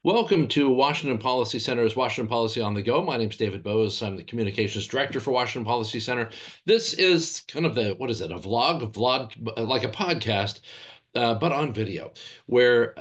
Welcome to Washington Policy Center's Washington Policy on the Go. My name is David Bose. I'm the Communications Director for Washington Policy Center. This is kind of what is it, a vlog, like a podcast, but on video, where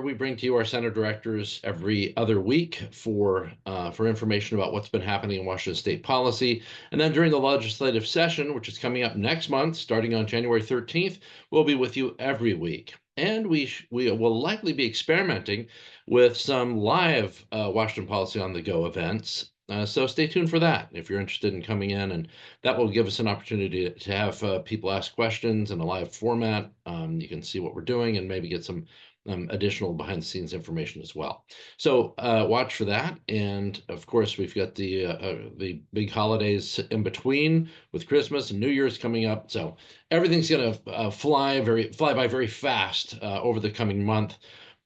we bring to you our center directors every other week for information about what's been happening in Washington state policy. And then during the legislative session, which is coming up next month, starting on January 13th, we'll be with you every week. And we will likely be experimenting with some live Washington Policy on the Go events. So stay tuned for that if you're interested in coming in, and that will give us an opportunity to have people ask questions in a live format. You can see what we're doing and maybe get some additional behind the scenes information as well. So watch for that. And of course, we've got the big holidays in between with Christmas and New Year's coming up. So everything's going to fly by very fast over the coming month.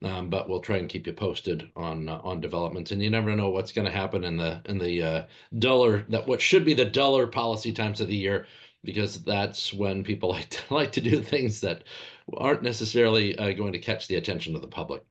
But we'll try and keep you posted on developments, and you never know what's going to happen in the duller what should be the duller policy times of the year, because that's when people like to do things that aren't necessarily going to catch the attention of the public.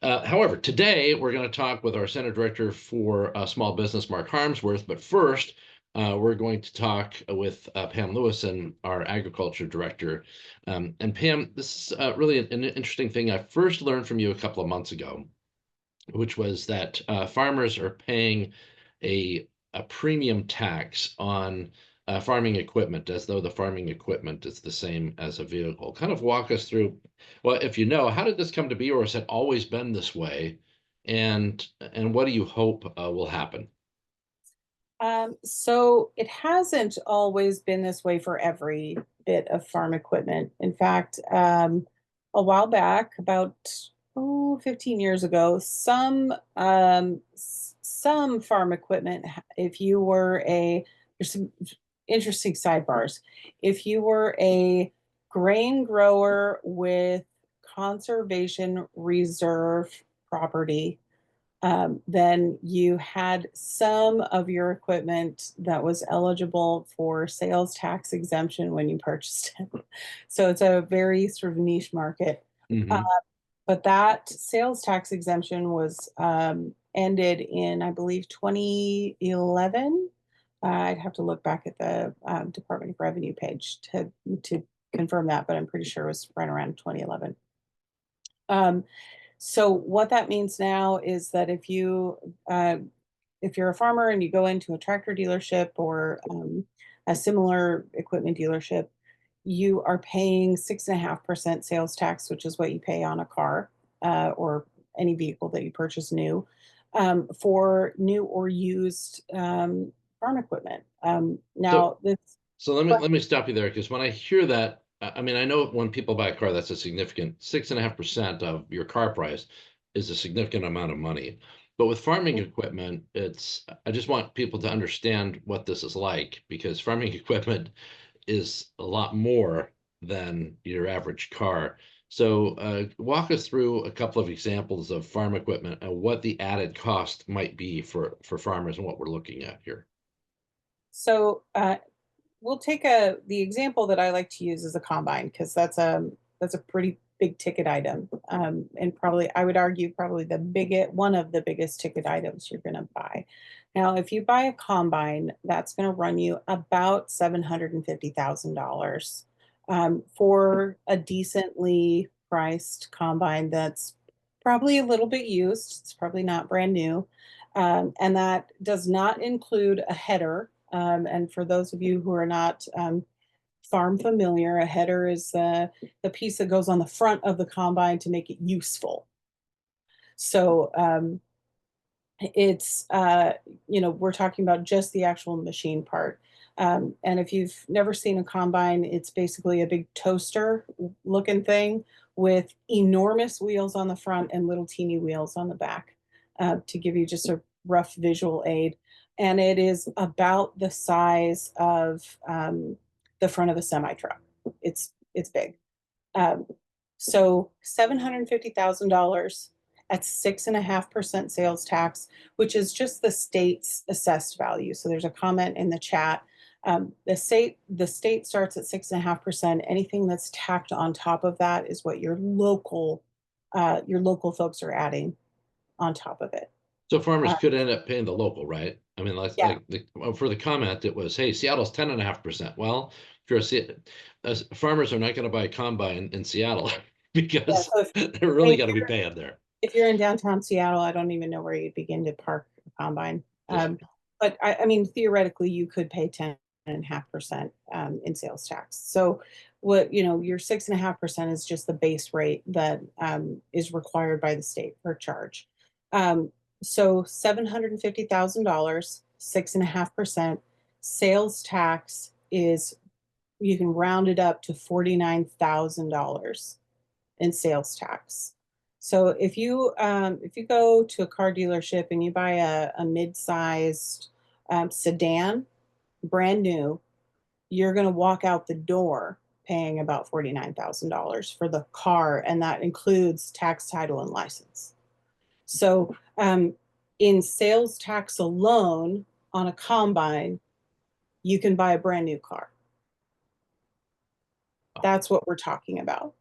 However, today we're going to talk with our center director for small business, Mark Harmsworth. But first, we're going to talk with Pam Lewison, our agriculture director. And Pam, this is really an interesting thing I first learned from you a couple of months ago, which was that farmers are paying a premium tax on farming equipment, as though the farming equipment is the same as a vehicle. Kind of walk us through, well, if you know, how did this come to be, or has it always been this way? And what do you hope will happen? So it hasn't always been this way for every bit of farm equipment. In fact, a while back, about 15 years ago, some farm equipment, if you were there's some interesting sidebars. If you were a grain grower with conservation reserve property, then you had some of your equipment that was eligible for sales tax exemption when you purchased it. So it's a very sort of niche market. Uh, Hmm. but that sales tax exemption was ended in, I believe, 2011. I'd have to look back at the Department of Revenue page to confirm that, but I'm pretty sure it was right around 2011. Um, so what that means now is that if you're a farmer and you go into a tractor dealership or a similar equipment dealership, you are paying 6.5% sales tax, which is what you pay on a car or any vehicle that you purchase new for new or used farm equipment. So Now, this So let me stop you there, because when I hear that, I mean, I know when people buy a car, that's a significant 6.5% of your car price is a significant amount of money. But with farming equipment, I just want people to understand what this is like, because farming equipment is a lot more than your average car. So walk us through a couple of examples of farm equipment and what the added cost might be for farmers and what we're looking at here. so we'll take the example that I like to use is a combine because that's a pretty big ticket item, and probably I would argue probably the biggest one of the biggest ticket items you're going to buy. Now, if you buy a combine, that's going to run you about $750,000 for a decently priced combine that's probably a little bit used. It's probably not brand new, and that does not include a header. And for those of you who are not farm familiar, a header is the piece that goes on the front of the combine to make it useful. So it's we're talking about just the actual machine part. And if you've never seen a combine, it's basically a big toaster looking thing with enormous wheels on the front and little teeny wheels on the back, to give you just a rough visual aid. And it is about the size of the front of a semi truck. It's big. Um, so $750,000 at 6.5% sales tax, which is just the state's assessed value. So there's a comment in the chat. The state starts at 6.5%. Anything that's tacked on top of that is what your local folks are adding on top of it. So farmers Uh, could end up paying the local, right? I mean, yeah, for the comment, it was, hey, Seattle's 10.5%. Well, if you're farmers are not going to buy a combine in Seattle yeah. because So if, they're I really mean, got to be paying there. if you're in downtown Seattle, I don't even know where you'd begin to park a combine. Yeah. But I mean, theoretically, you could pay 10.5% in sales tax. So what, your 6.5% is just the base rate that is required by the state per charge. Um, so $750,000, 6.5% sales tax is, you can round it up to $49,000 in sales tax. So if you go to a car dealership and you buy a mid-sized sedan, brand new, you're going to walk out the door paying about $49,000 for the car, and that includes tax, title, and license. So in sales tax alone on a combine, you can buy a brand new car. That's what we're talking about.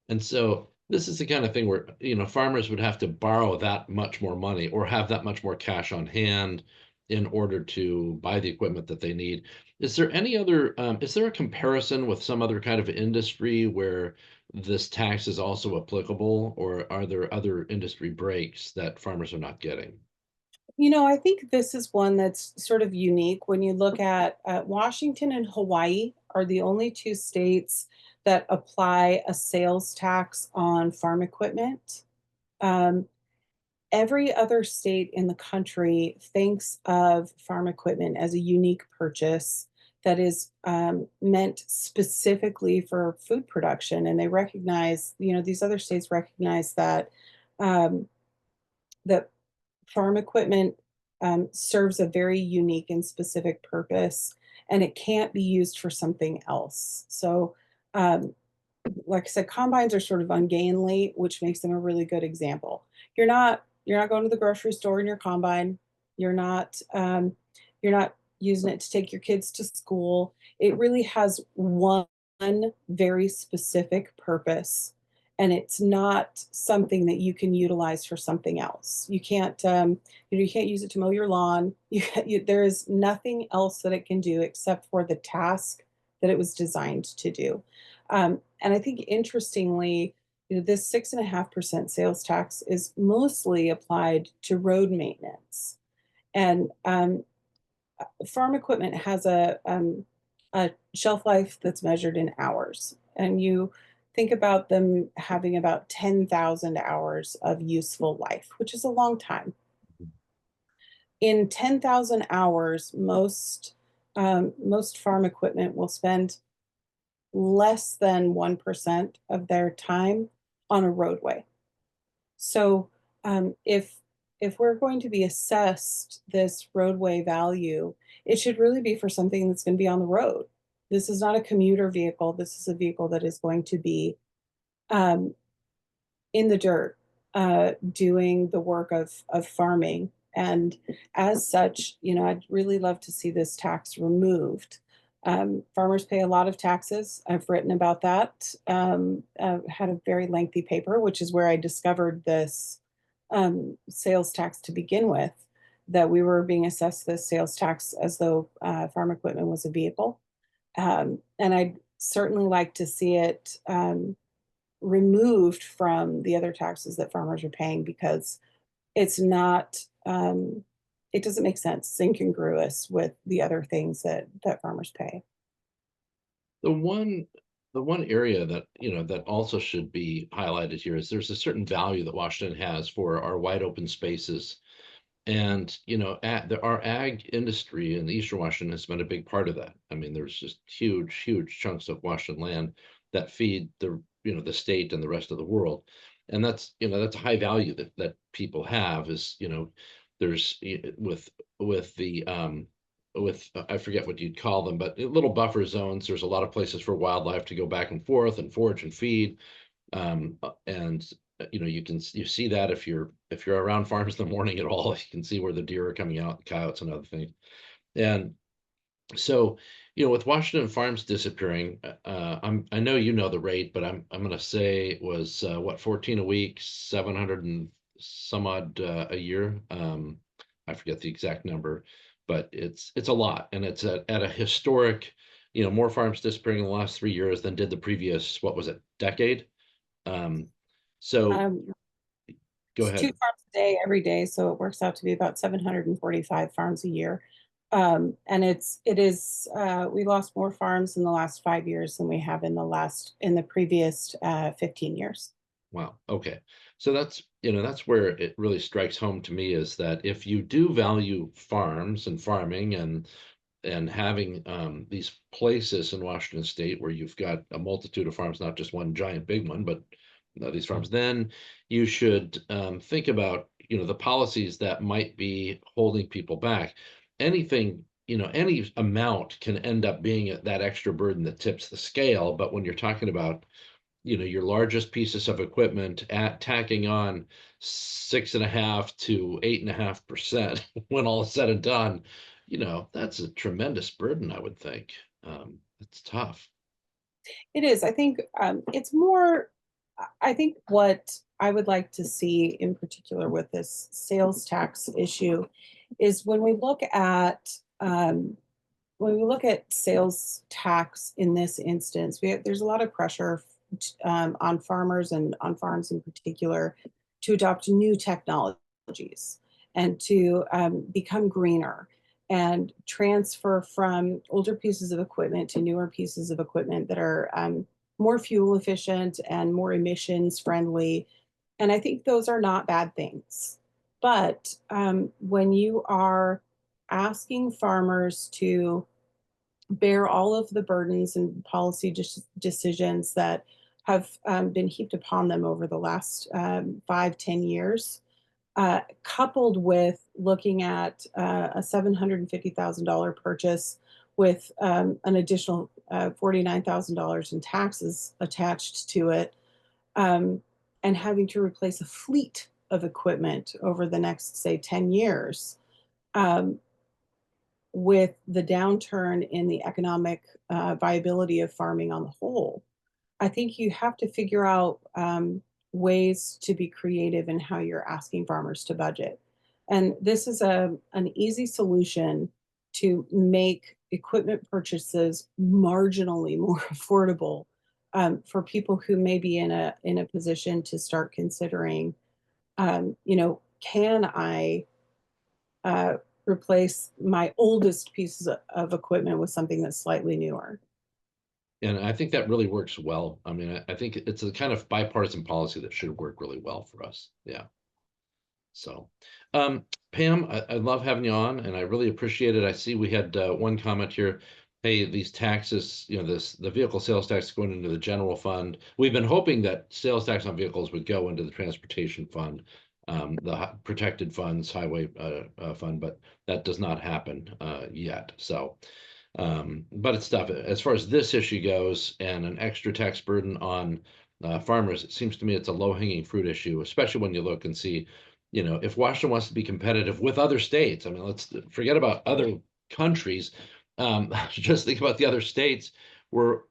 And so this is the kind of thing where, farmers would have to borrow that much more money or have that much more cash on hand in order to buy the equipment that they need. Is there a comparison with some other kind of industry where this tax is also applicable, or are there other industry breaks that farmers are not getting? I think this is one that's sort of unique when you look at Washington and Hawaii are the only two states that apply a sales tax on farm equipment. Um, every other state in the country thinks of farm equipment as a unique purchase that is meant specifically for food production. And they recognize, these other states recognize um, that farm equipment serves a very unique and specific purpose, and it can't be used for something else. So, um, like I said, combines are sort of ungainly, which makes them a really good example. You're not going to the grocery store in your combine. You're not you're not using it to take your kids to school. It really has one very specific purpose, and it's not something that you can utilize for something else. You can't use it to mow your lawn. There is nothing else that it can do except for the task that it was designed to do. And I think interestingly, this 6.5% sales tax is mostly applied to road maintenance. And farm equipment has a shelf life that's measured in hours. And you think about them having about 10,000 hours of useful life, which is a long time. In 10,000 hours, most farm equipment will spend less than 1% of their time on a roadway. So if we're going to be assessed this roadway value, it should really be for something that's going to be on the road. This is not a commuter vehicle. This is a vehicle that is going to be um, in the dirt, doing the work of farming. And as such, I'd really love to see this tax removed. Farmers pay a lot of taxes. I've written about that. Had a very lengthy paper, which is where I discovered this sales tax to begin with. That we were being assessed this sales tax as though farm equipment was a vehicle, and I'd certainly like to see it removed from the other taxes that farmers are paying because it's not it doesn't make sense. It's incongruous with the other things that farmers pay. The one the one area that, that also should be highlighted here is there's a certain value that Washington has for our wide open spaces. And, our ag industry in Eastern Washington has been a big part of that. I mean, there's just huge, huge chunks of Washington land that feed the state and the rest of the world. And that's a high value that people have is, there's with the with I forget what you'd call them, but little buffer zones. There's a lot of places for wildlife to go back and forth and forage and feed. And you see that if you're around farms in the morning at all, you can see where the deer are coming out, coyotes and other things. And so, with Washington farms disappearing, I know the rate, but I'm going to say it was what, 14 a week, 700 and some odd a year. I forget the exact number, but it's a lot, and it's at a historic, more farms disappearing in the last 3 years than did the previous, what was it, decade? Um, so Um, go it's two ahead. farms a day every day, so it works out to be about 745 farms a year. And we lost more farms in the last 5 years than we have in the previous 15 years. Wow. Okay. So that's where it really strikes home to me, is that if you do value farms and farming and having these places in Washington State where you've got a multitude of farms, not just one giant big one, but these farms, then you should think about, the policies that might be holding people back. Anything, any amount can end up being that extra burden that tips the scale. But when you're talking about, your largest pieces of equipment at tacking on 6.5 to 8.5% when all is said and done, that's a tremendous burden, I would think. It's tough. It is. I think it's more. I think what I would like to see in particular with this sales tax issue is when we look at sales tax in this instance, there's a lot of pressure on farmers and on farms in particular to adopt new technologies and to become greener and transfer from older pieces of equipment to newer pieces of equipment that are more fuel efficient and more emissions friendly. And I think those are not bad things. But when you are asking farmers to bear all of the burdens and policy decisions that have been heaped upon them over the last 5, 10 years, coupled with looking at a $750,000 purchase with an additional $49,000 in taxes attached to it, um, and having to replace a fleet of equipment over the next, say, 10 years. Um, with the downturn in the economic viability of farming on the whole, I think you have to figure out ways to be creative in how you're asking farmers to budget. And this is an easy solution to make equipment purchases marginally more affordable for people who may be in a position to start considering, can I uh, replace my oldest pieces of equipment with something that's slightly newer. And I think that really works well. I mean, I think it's a kind of bipartisan policy that should work really well for us. Yeah. So, Pam, I love having you on, and I really appreciate it. I see we had one comment here. Hey, these taxes, the vehicle sales tax going into the general fund. We've been hoping that sales tax on vehicles would go into the transportation fund, the protected funds, highway fund, but that does not happen yet. So, but it's tough. As far as this issue goes, and an extra tax burden on farmers, it seems to me it's a low-hanging fruit issue, especially when you look and see, if Washington wants to be competitive with other states. I mean, let's forget about other countries. Just think about the other states. We're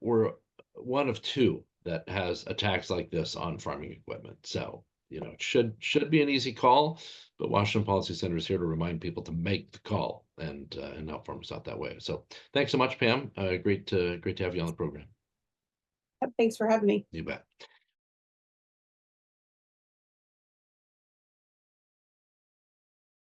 one of two that has a tax like this on farming equipment. So, it should be an easy call, but Washington Policy Center is here to remind people to make the call and help farmers out that way. So thanks so much, Pam. Great to have you on the program. Thanks for having me. You bet.